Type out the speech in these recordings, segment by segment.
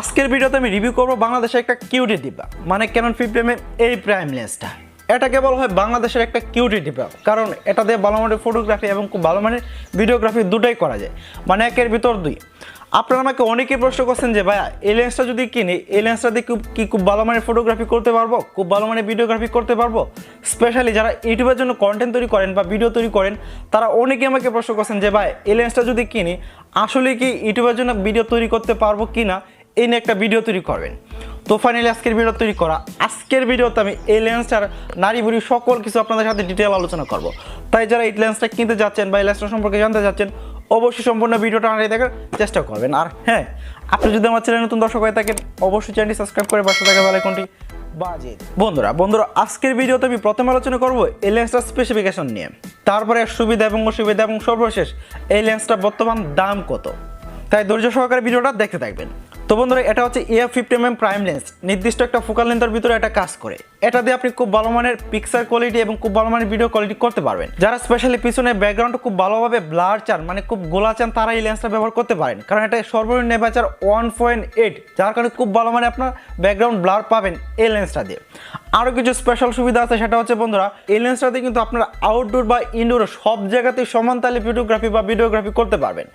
আজকের ভিডিওতে আমি রিভিউ করব বাংলাদেশের একটা কিউটি ডিব্বা, মানে Canon 50mm এই প্রাইম লেন্সটা। এটাকে বলা হয় বাংলাদেশের একটা কিউটি ডিব্বা, কারণ এটা দিয়ে ভালো মানের ফটোগ্রাফি এবং খুব ভালো মানের ভিডিওগ্রাফি দুটোই করা যায়, মানে একের ভিতর দুই। আপনারা আমাকে অনেকেই প্রশ্ন করছেন যে ভাইয়া এই লেন্সটা যদি কিনি, এই লেন্সটা দিয়ে খুব ভালো মানের ফটোগ্রাফি করতে পারবো, খুব ভালো মানের ভিডিওগ্রাফি করতে পারবো। স্পেশালি যারা ইউটিউবের জন্য কন্টেন্ট তৈরি করেন বা ভিডিও তৈরি করেন, তারা অনেকেই আমাকে প্রশ্ন করছেন যে ভাই এই লেন্সটা যদি কিনি আসলে কি ইউটিউবের জন্য ভিডিও তৈরি করতে পারবো কি না, এই নিয়ে একটা ভিডিও তৈরি করবেন। তো ফাইনালি আজকের ভিডিও তৈরি করা। আজকের ভিডিওতে আমি এই লেন্সটার নারী বুড়ি সকল কিছু আপনাদের সাথে ডিটেল আলোচনা করব। তাই যারা এই লেন্সটা কিনতে যাচ্ছেন বা এই লেন্সটা সম্পর্কে জানতে যাচ্ছেন, অবশ্যই সম্পূর্ণ ভিডিওটা আগে দেখার চেষ্টা করবেন। আর হ্যাঁ, আপনি যদি আমার চ্যানেলে নতুন দর্শক হয়ে থাকেন, অবশ্যই চ্যানেলটি সাবস্ক্রাইব করে পাশে থাকা বেল আইকনটি বাজিয়ে দিন। বন্ধুরা আজকের ভিডিওতে আমি প্রথমে আলোচনা করব এই লেন্সটার স্পেসিফিকেশন নিয়ে, তারপরে সুবিধা এবং অসুবিধা, এবং সর্বশেষ এই লেন্সটার বর্তমান দাম কত। তাই ধৈর্য সহকারে ভিডিওটা দেখতে থাকবেন। তো বন্ধুরা, এটা হচ্ছে EF 50mm প্রাইম লেন্স। নির্দিষ্ট একটা ফোকাল লেন্থের ভিতরে এটা কাজ করে। এটা দিয়ে আপনি খুব ভালো মানের পিকচার কোয়ালিটি এবং খুব ভালো মানের ভিডিও কোয়ালিটি করতে পারবেন। যারা স্পেশালি পিছনে ব্যাকগ্রাউন্ড খুব ভালোভাবে ব্লার চান, মানে খুব গোলা চান, তারা এই লেন্সটা ব্যবহার করতে পারেন, কারণ এটা সর্বনিম্ন নেভাচার 1.8, যার কারণে খুব ভালো মানে আপনার ব্যাকগ্রাউন্ড ব্লার পাবেন এই লেন্সটা দিয়ে। আরও কিছু স্পেশাল সুবিধা আছে, সেটা হচ্ছে বন্ধুরা এই লেন্সটাতে কিন্তু আপনারা আউটডোর বা ইনডোর সব জায়গাতেই সমান তালে ফটোগ্রাফি বা ভিডিওগ্রাফি করতে পারবেন।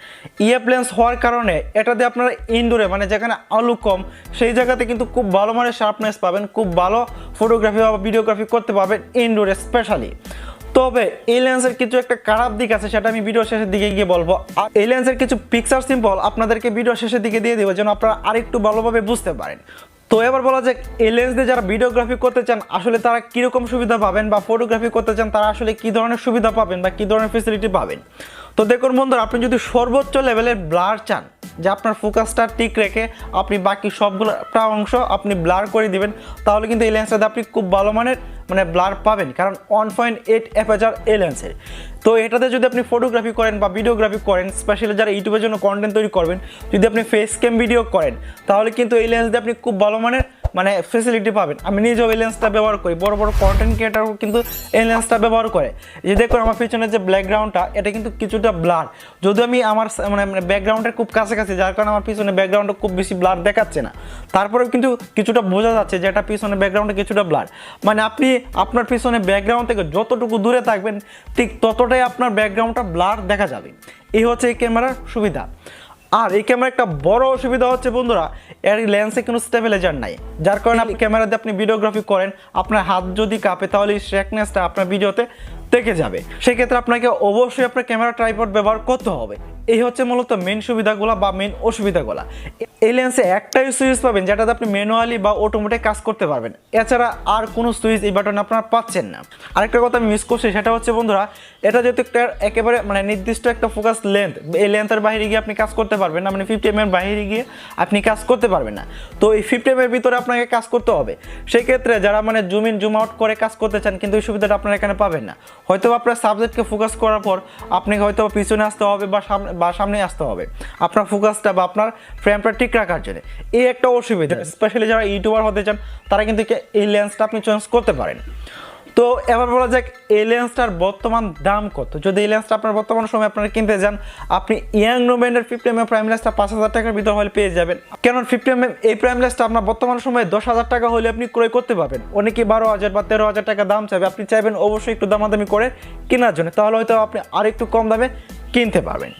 EF লেন্স হওয়ার কারণে এটা দিয়ে আপনারা ইনডোরে, মানে যেখানে আলো কম, সেই জায়গাতে কিন্তু খুব ভালো মানের শার্পনেস পাবেন, খুব ভালো ফটোগ্রাফি বা ভিডিওগ্রাফি করতে পারবেন ইনডোরে স্পেশালি। তবে এই লেন্সের কিছু একটা খারাপ দিক আছে, সেটা আমি ভিডিও শেষের দিকে গিয়ে বলবো। আর এই লেন্সের কিছু পিকচার সিম্পল আপনাদেরকে ভিডিও শেষের দিকে দিয়ে দেবো, যেন আপনারা আরেকটু ভালোভাবে বুঝতে পারেন। তো এবার বলা যাক এই লেন্স দিয়ে যারা ভিডিওগ্রাফি করতে চান আসলে তারা কীরকম সুবিধা পাবেন, বা ফটোগ্রাফি করতে চান তারা আসলে কী ধরনের সুবিধা পাবেন বা কী ধরনের ফেসিলিটি পাবেন। তো দেখুন বন্ধুরা, আপনি যদি সর্বোচ্চ লেভেলের ব্লার চান, যে আপনার ফোকাসটা ঠিক রেখে আপনি বাকি সবগুলো অংশ আপনি ব্লার করে দিবেন, তাহলে কিন্তু এই লেন্সটাতে আপনি খুব ভালো মানের মানে ব্লার পাবেন, কারণ 1.8 অ্যাপারচার এই লেন্সের। তো এটাতে যদি আপনি ফটোগ্রাফি করেন বা ভিডিওগ্রাফি করেন, স্পেশালি যারা ইউটিউবের জন্য কন্টেন্ট তৈরি করবেন, যদি আপনি ফেস ক্যাম ভিডিও করেন, তাহলে কিন্তু এই লেন্স দিয়ে আপনি খুব ভালো মানের মানে ফেসিলিটি পাবেন। আমি নিজেও এই লেন্সটা ব্যবহার করি, বড় বড় কন্টেন্ট ক্রিয়েটারও কিন্তু এই লেন্সটা ব্যবহার করে। এই দেখুন আমার পিছনের যে ব্যাকগ্রাউন্ডটা, এটা কিন্তু কিছুটা ব্লার, যদিও আমি আমার মানে ব্যাকগ্রাউন্ডের খুব কাছাকাছি, যার কারণে আমার পিছনে ব্যাকগ্রাউন্ডে খুব বেশি ব্লার দেখাচ্ছে না, তারপরেও কিন্তু কিছুটা বোঝা যাচ্ছে যে এটা পিছনে ব্যাকগ্রাউন্ডে কিছুটা ব্লার। মানে আপনি আপনার পিছনে ব্যাকগ্রাউন্ড থেকে যতটুকু দূরে থাকবেন ঠিক ততটাই আপনার ব্যাকগ্রাউন্ডটা ব্লার দেখা যাবে। এই হচ্ছে এই ক্যামেরার সুবিধা। আর এই ক্যামেরা একটা বড় অসুবিধা হচ্ছে বন্ধুরা, এর লেন্সে কোনো স্টেবিলাইজার নাই, যার কারণে আপনি ক্যামেরা দিয়ে আপনি ভিডিওগ্রাফি করেন, আপনার হাত যদি কাঁপে তাহলে এই শ্রেকনেসটা আপনার ভিডিওতে থেকে যাবে। সেক্ষেত্রে আপনাকে অবশ্যই আপনার ক্যামেরা ট্রাইপড ব্যবহার করতে হবে। এই হচ্ছে মূলত মেন সুবিধাগুলো বা মেন অসুবিধাগুলো। এই লেন্সে একটাই সুইচ পাবেন যেটাতে আপনি ম্যানুয়ালি বা অটোমেটিক কাজ করতে পারবেন, এছাড়া আর কোনো সুইচ এই বাটনে আপনারা পাচ্ছেন না। আরেকটা কথা আমি মিস করছি, সেটা হচ্ছে বন্ধুরা, এটা যেহেতু একটা একেবারে মানে নির্দিষ্ট একটা ফোকাস লেন্থ, এই লেন্থের বাইরে গিয়ে আপনি কাজ করতে পারবেন না, মানে 50mm বাইরে গিয়ে আপনি কাজ করতে পারবেন না। তো এই 50mm এর ভিতরে আপনাকে কাজ করতে হবে। সেই ক্ষেত্রে যারা মানে জুম ইন জুম আউট করে কাজ করতে চান, কিন্তু এই সুবিধাটা আপনারা এখানে পাবেন না। হয়তো আপনার সাবজেক্টকে ফোকাস করার পর আপনাকে হয়তো পিছনে আসতে হবে বা সামনে আসতে হবে আপনার ফোকাসটা বা আপনার ফ্রেমটা ঠিক রাখার জন্য। এই একটা অসুবিধা। স্পেশালি যারা ইউটিউবার হতে চান তারা কিন্তু এই লেন্সটা আপনি চয়েস করতে পারেন। তো এবার বলা যাক এই লেন্সটার বর্তমান দাম কত। যদি এই লেন্সটা আপনার বর্তমান সময় আপনারা কিনতে যান, আপনি ইয়াং নোমেন্ডের 50mm প্রাইম লেন্সটা 5,000 টাকার ভিতর হলে পেয়ে যাবেন। Canon 50mm এই প্রাইম লেন্সটা আপনার বর্তমান সময়ে 10,000 টাকা হলে আপনি ক্রয় করতে পারবেন। অনেকে 12,000 বা 13,000 টাকা দাম চাইবে, আপনি চাইবেন অবশ্যই একটু দামাদামি করে কেনার জন্য, তাহলে হয়তো আপনি আরেকটু কম দামে কিনতে পারবেন।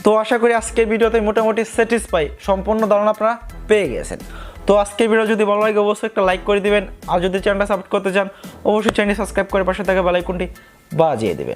তো আশা করি আজকের ভিডিওতে মোটামুটি স্যাটিসফাই সম্পূর্ণ ধারণা আপনারা পেয়ে গেছেন। তো আজকের ভিডিও যদি ভালো লাগে অবশ্যই একটা লাইক করে দিবেন, আর যদি চ্যানেলটা সাপোর্ট করতে চান অবশ্যই চ্যানেলটি সাবস্ক্রাইব করে পাশে থাকা বেল আইকনটি বাজিয়ে দেবেন।